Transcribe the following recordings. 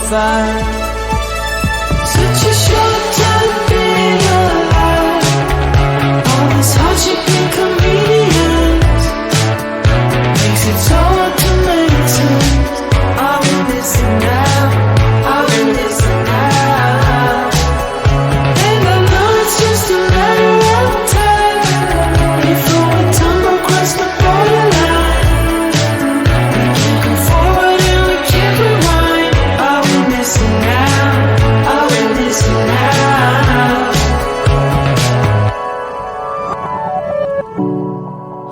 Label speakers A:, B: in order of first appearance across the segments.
A: find.
B: Such a short time being alive. All this hardship inconvenience makes it so hard to make sense. Are we missing now? Are we missing now? And I know it's just a matter of time before we tumble across the borderline. We can't go forward and we can't rewind. Are we missing now? Are we missing now?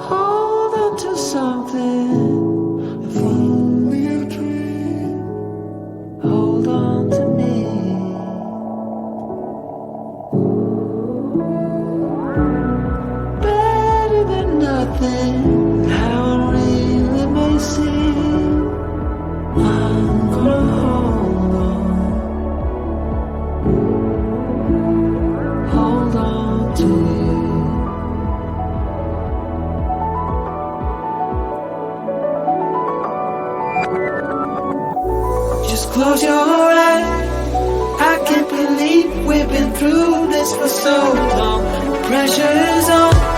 B: Hold on to something, if only a dream. Hold on to me. Better than nothing, how it really may seem. I'm gonna hold on to you. Just close your eyes. I can't believe we've been through this for so long. Pressure is on.